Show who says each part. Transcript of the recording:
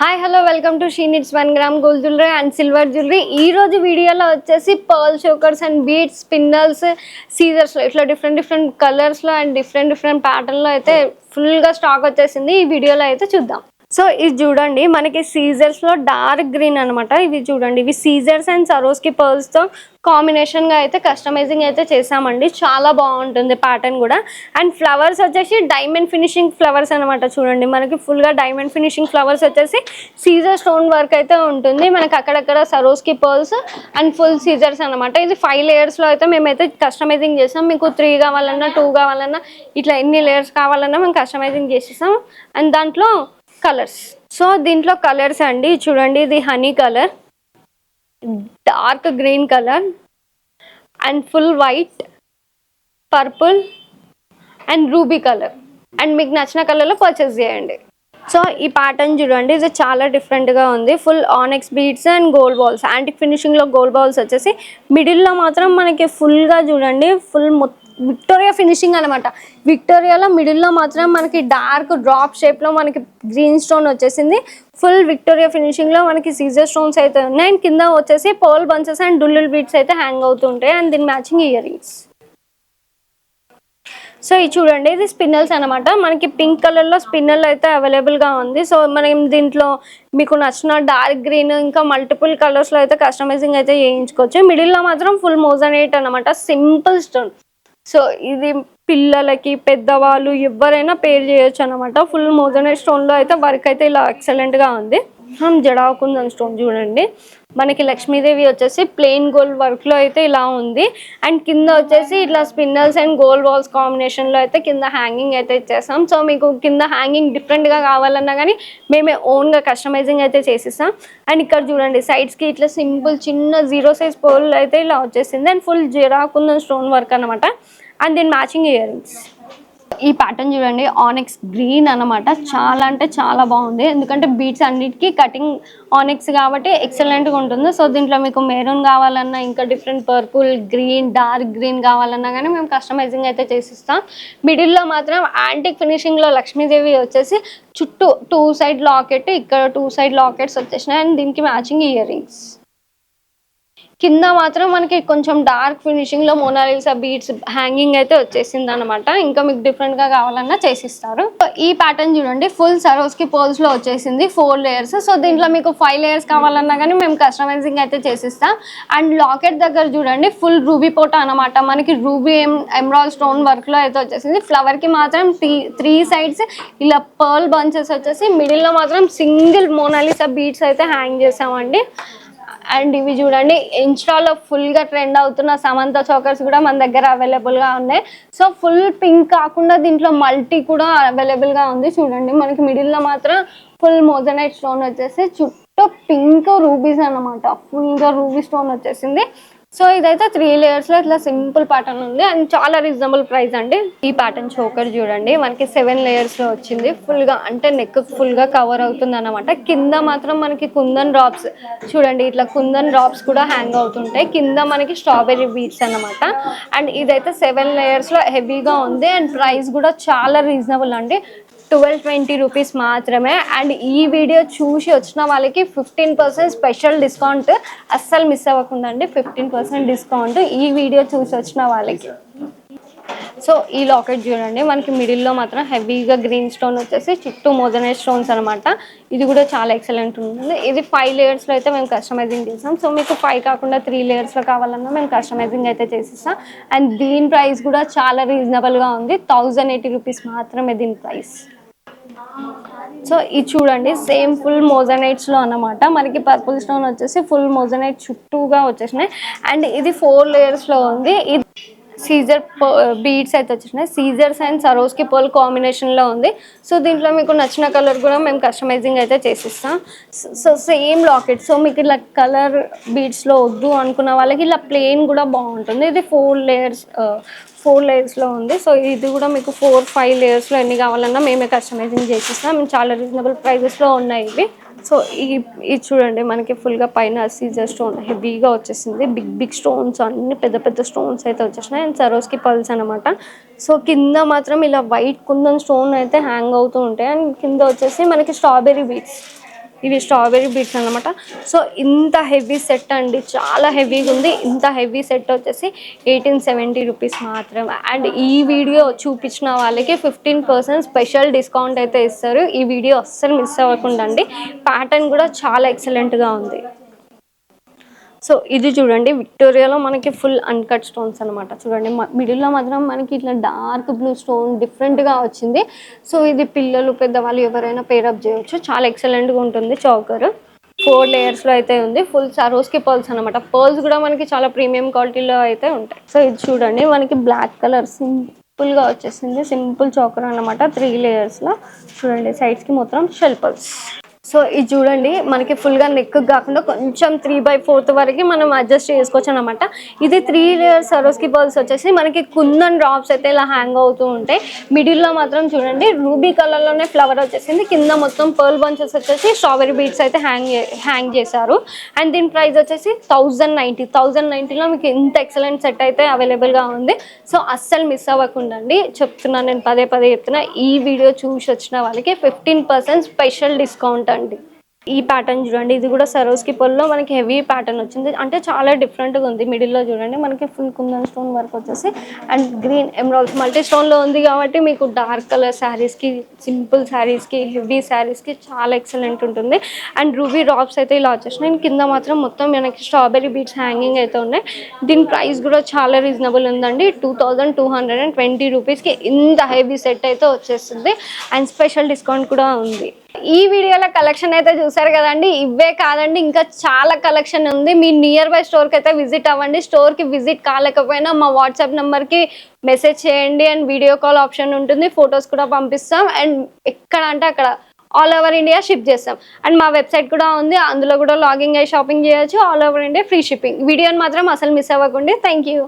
Speaker 1: Hi hello welcome to she needs 1 gram gold jewellery and silver jewellery. ఈ రోజు వీడియోలో వచ్చేసి pearl chokers and beads, spinels, సీజర్స్లో ఇట్లా డిఫరెంట్ కలర్స్లో అండ్ డిఫరెంట్ ప్యాటర్న్లో అయితే ఫుల్గా స్టాక్ వచ్చేసింది. ఈ వీడియోలో అయితే చూద్దాం. సో ఇది చూడండి, మనకి సీజర్స్లో డార్క్ గ్రీన్ అనమాట. ఇవి చూడండి, ఇవి సీజర్స్ అండ్ సరోస్కి పర్ల్స్తో కాంబినేషన్గా అయితే కస్టమైజింగ్ అయితే చేసామండి. చాలా బాగుంటుంది ప్యాటర్న్ కూడా. అండ్ ఫ్లవర్స్ వచ్చేసి డైమండ్ ఫినిషింగ్ ఫ్లవర్స్ అనమాట. చూడండి, మనకి ఫుల్గా డైమండ్ ఫినిషింగ్ ఫ్లవర్స్ వచ్చేసి సీజర్ స్టోన్ వర్క్ అయితే ఉంటుంది. మనకి అక్కడక్కడ సరోస్కి పర్ల్స్ అండ్ ఫుల్ సీజర్స్ అనమాట. ఇది 5 లేయర్స్లో అయితే మేమైతే కస్టమైజింగ్ చేసాం. మీకు 3 కావాలన్నా 2 కావాలన్నా ఇట్లా ఎన్ని లేయర్స్ కావాలన్నా మేము కస్టమైజింగ్ చేసేసాం. అండ్ దాంట్లో కలర్స్, సో దీంట్లో కలర్స్ అండి చూడండి, ఇది honey colour, dark green colour and full white, purple and ruby colour. And మీకు నచ్చిన కలర్లో పర్చేస్ చేయండి. సో ఈ ప్యాటర్న్ చూడండి, ఇది చాలా డిఫరెంట్గా ఉంది. Full onyx beads and gold balls, antique ఫినిషింగ్లో గోల్డ్ బాల్స్ వచ్చేసి మిడిల్లో మాత్రం మనకి ఫుల్గా చూడండి, ఫుల్ విక్టోరియా ఫినిషింగ్ అనమాట. విక్టోరియాలో మిడిల్లో మాత్రం మనకి డార్క్ డ్రాప్ షేప్లో మనకి గ్రీన్ స్టోన్ వచ్చేసింది. ఫుల్ విక్టోరియా ఫినిషింగ్లో మనకి సీజర్ స్టోన్స్ అయితే ఉన్నాయి. అండ్ కింద వచ్చేసి పర్ల్ బంచెస్ అండ్ డుల్లుల్ బీడ్స్ అయితే హ్యాంగ్ అవుతుంటాయి. అండ్ దీని మ్యాచింగ్ ఇయర్ రింగ్స్. సో ఇది చూడండి, ఇది స్పిన్నల్స్ అనమాట. మనకి పింక్ కలర్లో స్పిన్నల్ అయితే అవైలబుల్గా ఉంది. సో మనం దీంట్లో మీకు నచ్చిన డార్క్ గ్రీన్ ఇంకా మల్టిపుల్ కలర్స్లో అయితే కస్టమైజింగ్ అయితే చేయించుకోవచ్చు. మిడిల్లో మాత్రం ఫుల్ మోజనైట్ అనమాట, సింపుల్ స్టోన్. సో ఇది పిల్లలకి పెద్దవాళ్ళు ఎవరైనా పేర్ చేయొచ్చు అనమాట. ఫుల్ మోజనైట్ స్టోన్లో అయితే వర్క్ అయితే ఇలా ఎక్సలెంట్గా ఉంది. జడాకుందని స్టోన్ చూడండి, మనకి లక్ష్మీదేవి వచ్చేసి ప్లెయిన్ గోల్డ్ వర్క్లో అయితే ఇలా ఉంది. అండ్ కింద వచ్చేసి ఇట్లా స్పిన్నల్స్ అండ్ గోల్డ్ బాల్స్ కాంబినేషన్లో అయితే కింద హ్యాంగింగ్ అయితే ఇచ్చేస్తాం. సో మీకు కింద హ్యాంగింగ్ డిఫరెంట్గా కావాలన్నా కానీ మేమే ఓన్గా కస్టమైజింగ్ అయితే చేసిస్తాం. అండ్ ఇక్కడ చూడండి, సైడ్స్కి ఇట్లా సింపుల్ చిన్న 0 సైజ్ పోల్ అయితే ఇలా వచ్చేసింది. అండ్ ఫుల్ జడాకుందని స్టోన్ వర్క్ అనమాట. అండ్ దీని మ్యాచింగ్ ఇయర్ రింగ్స్. ఈ ప్యాటర్న్ చూడండి, ఆనెక్స్ గ్రీన్ అనమాట. చాలా అంటే చాలా బాగుంది, ఎందుకంటే బీడ్స్ అన్నిటికీ కటింగ్ ఆనెక్స్ కాబట్టి ఎక్సలెంట్గా ఉంటుంది. సో దీంట్లో మీకు మెరూన్ కావాలన్నా ఇంకా different purple, green, dark green కావాలన్నా కానీ మేము కస్టమైజింగ్ అయితే చేసిస్తాం. మిడిల్లో మాత్రం యాంటిక్ ఫినిషింగ్లో లక్ష్మీదేవి వచ్చేసి చుట్టూ 2 సైడ్ లాకెట్, ఇక్కడ 2 సైడ్ లాకెట్స్ వచ్చేసినాయి. అండ్ దీనికి మ్యాచింగ్ ఇయర్ రింగ్స్. కింద మాత్రం మనకి కొంచెం డార్క్ ఫినిషింగ్లో మోనాలిసా బీడ్స్ హ్యాంగింగ్ అయితే వచ్చేసింది అనమాట. ఇంకా మీకు డిఫరెంట్గా కావాలన్నా చేసిస్తారు. ఈ ప్యాటర్న్ చూడండి, ఫుల్ సరోస్కి పర్ల్స్లో వచ్చేసింది 4 లేయర్స్. సో దీంట్లో మీకు 5 లేయర్స్ కావాలన్నా కానీ మేము కస్టమైజింగ్ అయితే చేసిస్తాం. అండ్ లాకెట్ దగ్గర చూడండి, ఫుల్ రూబీ పోట అనమాట. మనకి రూబీ ఎమరాల్డ్ స్టోన్ వర్క్లో అయితే వచ్చేసింది. ఫ్లవర్కి మాత్రం 3 సైడ్స్ ఇలా పర్ల్ బంచెస్ వచ్చేసి మిడిల్లో మాత్రం సింగిల్ మోనాలిసా బీడ్స్ అయితే హ్యాంగ్ చేసామండి. అండ్ ఇవి చూడండి, ఇన్స్టాలో ఫుల్గా ట్రెండ్ అవుతున్న సమంత చోకర్స్ కూడా మన దగ్గర అవైలబుల్గా ఉన్నాయి. సో ఫుల్ పింక్ కాకుండా దీంట్లో మల్టీ కూడా అవైలబుల్గా ఉంది. చూడండి, మనకి మిడిల్లో మాత్రం ఫుల్ మోజనైట్ స్టోన్ వచ్చేసి చుట్టూ పింక్ రూబీస్ అనమాట. ఫుల్గా రూబీ స్టోన్ వచ్చేసింది. సో ఇదైతే 3 లేయర్స్లో ఇట్లా సింపుల్ ప్యాటర్న్ ఉంది. అండ్ చాలా రీజనబుల్ ప్రైస్ అండి. ఈ ప్యాటర్న్ చోకర్ చూడండి, మనకి 7 లేయర్స్లో వచ్చింది. ఫుల్గా అంటే నెక్ ఫుల్గా కవర్ అవుతుంది అనమాట. కింద మాత్రం మనకి కుందన్ డ్రాప్స్ చూడండి, ఇట్లా కుందన్ డ్రాప్స్ కూడా హ్యాంగ్ అవుతుంటాయి. కింద మనకి స్ట్రాబెర్రీ బీడ్స్ అనమాట. అండ్ ఇదైతే 7 లేయర్స్లో హెవీగా ఉంది. అండ్ ప్రైస్ కూడా చాలా రీజనబుల్ అండి, 1220 రూపీస్ మాత్రమే. అండ్ ఈ వీడియో చూసి వచ్చిన వాళ్ళకి 15% స్పెషల్ డిస్కౌంట్, అస్సలు మిస్ అవ్వకుందండి. 15% డిస్కౌంట్ ఈ వీడియో చూసి వచ్చిన వాళ్ళకి. సో ఈ లాకెట్ చూడండి, మనకి మిడిల్లో మాత్రం హెవీగా గ్రీన్ స్టోన్ వచ్చేసి చుట్టూ మోజనైట్ స్టోన్స్ అనమాట. ఇది కూడా చాలా ఎక్సలెంట్ ఉంటుంది. ఇది 5 లేయర్స్లో అయితే మేము కస్టమైజింగ్ చేస్తాం. సో మీకు 5 కాకుండా 3 లేయర్స్లో కావాలన్నా మేము కస్టమైజింగ్ అయితే చేసిస్తాం. అండ్ దీని ప్రైస్ కూడా చాలా రీజనబుల్గా ఉంది, 1080 రూపీస్ మాత్రమే దీని ప్రైస్. సో ఇది చూడండి, సేమ్ ఫుల్ మోజనైట్స్లో అన్నమాట. మనకి పర్పుల్ స్టోన్ వచ్చేసి ఫుల్ మోజనైట్ చుట్టూగా వచ్చేసినాయి. అండ్ ఇది 4 లేయర్స్లో ఉంది. ఇది సీజర్ బీడ్స్ అయితే వచ్చేసినాయి. సీజర్స్ అండ్ సరోస్కి పర్ల్ కాంబినేషన్లో ఉంది. సో దీంట్లో మీకు నచ్చిన కలర్ కూడా మేము కస్టమైజింగ్ అయితే చేసిస్తాం. So same locket. సో మీకు ఇలా కలర్ బీడ్స్లో వద్దు అనుకున్న వాళ్ళకి ఇలా ప్లెయిన్ కూడా బాగుంటుంది. ఇది 4 లేయర్స్లో ఉంది. సో ఇది కూడా మీకు 4-5 లేయర్స్లో ఎన్ని కావాలన్నా మేమే కస్టమైజింగ్ చేసిస్తాం. మేము చాలా రీజనబుల్ ప్రైజెస్లో ఉన్నాయి ఇవి. సో ఇది చూడండి, మనకి ఫుల్గా పైన సీజర్ స్టోన్ హెవీగా వచ్చేసింది. బిగ్ స్టోన్స్, అన్ని పెద్ద స్టోన్స్ అయితే వచ్చేసినాయి. అండ్ సరోస్కి పర్ల్స్ అనమాట. సో కింద మాత్రం ఇలా వైట్ కుందన్ స్టోన్ అయితే హ్యాంగ్ అవుతూ ఉంటాయి. అండ్ కింద వచ్చేసి మనకి స్ట్రాబెర్రీ బీడ్స్ ఇవి స్ట్రాబెరీ బీట్స్ అనమాట. సో ఇంత హెవీ సెట్ అండి, చాలా హెవీగా ఉంది. ఇంత హెవీ సెట్ వచ్చేసి 1870 రూపీస్ మాత్రమే. అండ్ ఈ వీడియో చూపించిన వాళ్ళకి 15% స్పెషల్ డిస్కౌంట్ అయితే ఇస్తారు. ఈ వీడియో అస్సలు మిస్ అవ్వకుండా అండి. ప్యాటర్న్ కూడా చాలా ఎక్సలెంట్గా ఉంది. సో ఇది చూడండి, విక్టోరియాలో మనకి ఫుల్ అన్కట్ స్టోన్స్ అనమాట. చూడండి మిడిల్లో మాత్రం మనకి ఇట్లా డార్క్ బ్లూ స్టోన్ డిఫరెంట్గా వచ్చింది. సో ఇది పిల్లలు పెద్దవాళ్ళు ఎవరైనా పేరప్ చేయొచ్చు, చాలా ఎక్సలెంట్గా ఉంటుంది. చౌకర్ 4 లేయర్స్లో అయితే ఉంది. ఫుల్ సరోస్కి పర్ల్స్ అనమాట. పర్ల్స్ కూడా మనకి చాలా ప్రీమియం క్వాలిటీలో అయితే ఉంటాయి. సో ఇది చూడండి, మనకి బ్లాక్ కలర్ సింపుల్గా వచ్చేసింది. సింపుల్ చౌకర్ అనమాట, 3 లేయర్స్లో. చూడండి సైడ్స్కి మొత్తం షెల్ పర్ల్స్. సో ఇది చూడండి, మనకి ఫుల్గా నెక్ కాకుండా కొంచెం 3/4 వరకు మనం అడ్జస్ట్ చేసుకోవచ్చు అనమాట. ఇది 3 లేయర్స్ సరోస్కి పర్ల్స్ వచ్చేసి మనకి కుందన్ డ్రాప్స్ అయితే ఇలా హ్యాంగ్ అవుతూ ఉంటాయి. మిడిల్లో మాత్రం చూడండి రూబీ కలర్లోనే ఫ్లవర్ వచ్చేసింది. కింద మొత్తం పర్ల్ బంచెస్ వచ్చేసి స్ట్రాబెరీ బీడ్స్ అయితే హ్యాంగ్ చేశారు. అండ్ దీని ప్రైస్ వచ్చేసి 1090లో మీకు ఇంత ఎక్సలెంట్ సెట్ అయితే అవైలబుల్గా ఉంది. సో అస్సలు మిస్ అవ్వకుండా అండి, చెప్తున్నాను, నేను పదే చెప్తున్నా. ఈ వీడియో చూసి వచ్చిన వాళ్ళకి 15% స్పెషల్ డిస్కౌంట్ అండి. ఈ ప్యాటర్న్ చూడండి, ఇది కూడా సరోస్కి పర్ల్లో మనకి హెవీ ప్యాటర్న్ వచ్చింది. అంటే చాలా డిఫరెంట్గా ఉంది. మిడిల్లో చూడండి మనకి ఫుల్ కుందన్ స్టోన్ వర్క్ వచ్చేసి అండ్ గ్రీన్ ఎమరాల్డ్స్ మల్టీ స్టోన్లో ఉంది కాబట్టి మీకు డార్క్ కలర్ శారీస్కి, సింపుల్ శారీస్కి, హెవీ శారీస్కి చాలా ఎక్సలెంట్ ఉంటుంది. అండ్ రూబీ డ్రాప్స్ అయితే ఇలా వచ్చేసినాయి. కింద మాత్రం మొత్తం మనకి స్ట్రాబెరీ బీడ్స్ హ్యాంగింగ్ అయితే ఉన్నాయి. దీని ప్రైస్ కూడా చాలా రీజనబుల్ ఉందండి. 2220 రూపీస్కి ఇంత హెవీ సెట్ అయితే వచ్చేస్తుంది. అండ్ స్పెషల్ డిస్కౌంట్ కూడా ఉంది. ఈ వీడియోలో కలెక్షన్ అయితే చూసారు కదండి. ఇవే కాదండి, ఇంకా చాలా కలెక్షన్ ఉంది. మీ నియర్ బై స్టోర్కి అయితే విజిట్ అవ్వండి. స్టోర్కి విజిట్ కాలేకపోయినా మా వాట్సాప్ నెంబర్కి మెసేజ్ చేయండి. అండ్ వీడియో కాల్ ఆప్షన్ ఉంటుంది, ఫొటోస్ కూడా పంపిస్తాం. అండ్ ఎక్కడ అంటే అక్కడ ఆల్ ఓవర్ ఇండియా షిప్ చేస్తాం. అండ్ మా వెబ్సైట్ కూడా ఉంది, అందులో కూడా లాగిన్ అయ్యి షాపింగ్ చేయొచ్చు. All over India free shipping. వీడియోని మాత్రం అసలు మిస్ అవ్వకండి. Thank you.